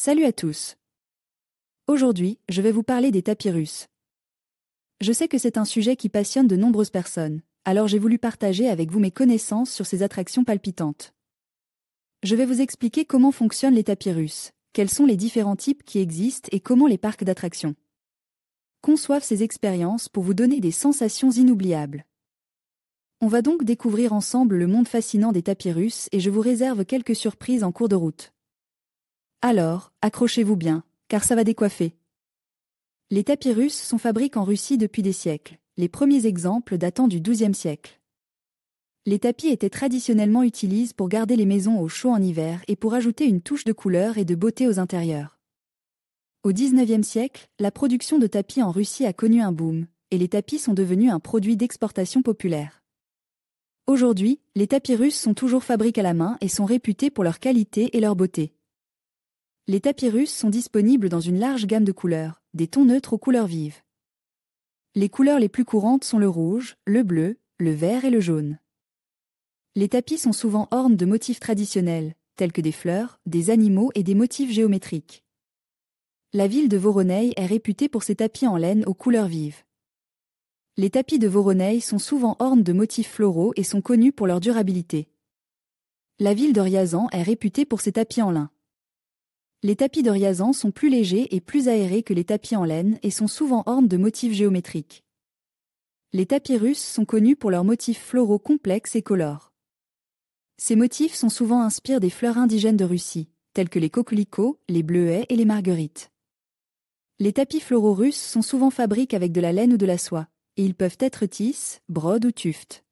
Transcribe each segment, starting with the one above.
Salut à tous. Aujourd'hui, je vais vous parler des tapis russes. Je sais que c'est un sujet qui passionne de nombreuses personnes, alors j'ai voulu partager avec vous mes connaissances sur ces attractions palpitantes. Je vais vous expliquer comment fonctionnent les tapis russes, quels sont les différents types qui existent et comment les parcs d'attractions conçoivent ces expériences pour vous donner des sensations inoubliables. On va donc découvrir ensemble le monde fascinant des tapis russes et je vous réserve quelques surprises en cours de route. Alors, accrochez-vous bien, car ça va décoiffer. Les tapis russes sont fabriqués en Russie depuis des siècles, les premiers exemples datant du XIIe siècle. Les tapis étaient traditionnellement utilisés pour garder les maisons au chaud en hiver et pour ajouter une touche de couleur et de beauté aux intérieurs. Au XIXe siècle, la production de tapis en Russie a connu un boom, et les tapis sont devenus un produit d'exportation populaire. Aujourd'hui, les tapis russes sont toujours fabriqués à la main et sont réputés pour leur qualité et leur beauté. Les tapis russes sont disponibles dans une large gamme de couleurs, des tons neutres aux couleurs vives. Les couleurs les plus courantes sont le rouge, le bleu, le vert et le jaune. Les tapis sont souvent ornés de motifs traditionnels, tels que des fleurs, des animaux et des motifs géométriques. La ville de Voronezh est réputée pour ses tapis en laine aux couleurs vives. Les tapis de Voronezh sont souvent ornés de motifs floraux et sont connus pour leur durabilité. La ville de Ryazan est réputée pour ses tapis en lin. Les tapis de Ryazan sont plus légers et plus aérés que les tapis en laine et sont souvent ornés de motifs géométriques. Les tapis russes sont connus pour leurs motifs floraux complexes et colores. Ces motifs sont souvent inspirés des fleurs indigènes de Russie, telles que les coquelicots, les bleuets et les marguerites. Les tapis floraux russes sont souvent fabriqués avec de la laine ou de la soie, et ils peuvent être tisses, brodes ou tufts.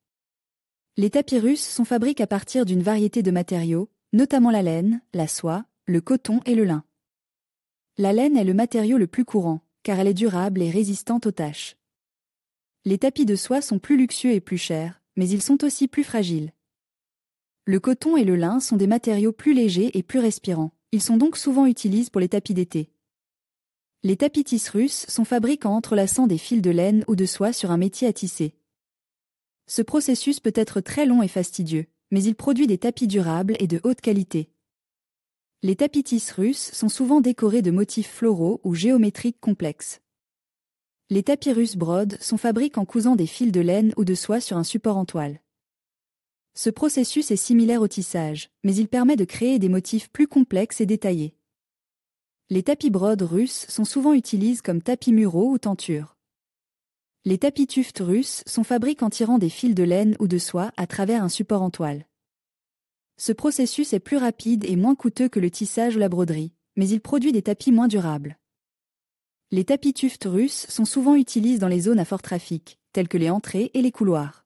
Les tapis russes sont fabriqués à partir d'une variété de matériaux, notamment la laine, la soie, le coton et le lin. La laine est le matériau le plus courant, car elle est durable et résistante aux taches. Les tapis de soie sont plus luxueux et plus chers, mais ils sont aussi plus fragiles. Le coton et le lin sont des matériaux plus légers et plus respirants, ils sont donc souvent utilisés pour les tapis d'été. Les tapis tisses russes sont fabriqués en entrelaçant des fils de laine ou de soie sur un métier à tisser. Ce processus peut être très long et fastidieux, mais il produit des tapis durables et de haute qualité. Les tapis tisses russes sont souvent décorés de motifs floraux ou géométriques complexes. Les tapis russes brodes sont fabriqués en cousant des fils de laine ou de soie sur un support en toile. Ce processus est similaire au tissage, mais il permet de créer des motifs plus complexes et détaillés. Les tapis brodes russes sont souvent utilisés comme tapis muraux ou tentures. Les tapis tufts russes sont fabriqués en tirant des fils de laine ou de soie à travers un support en toile. Ce processus est plus rapide et moins coûteux que le tissage ou la broderie, mais il produit des tapis moins durables. Les tapis tufts russes sont souvent utilisés dans les zones à fort trafic, telles que les entrées et les couloirs.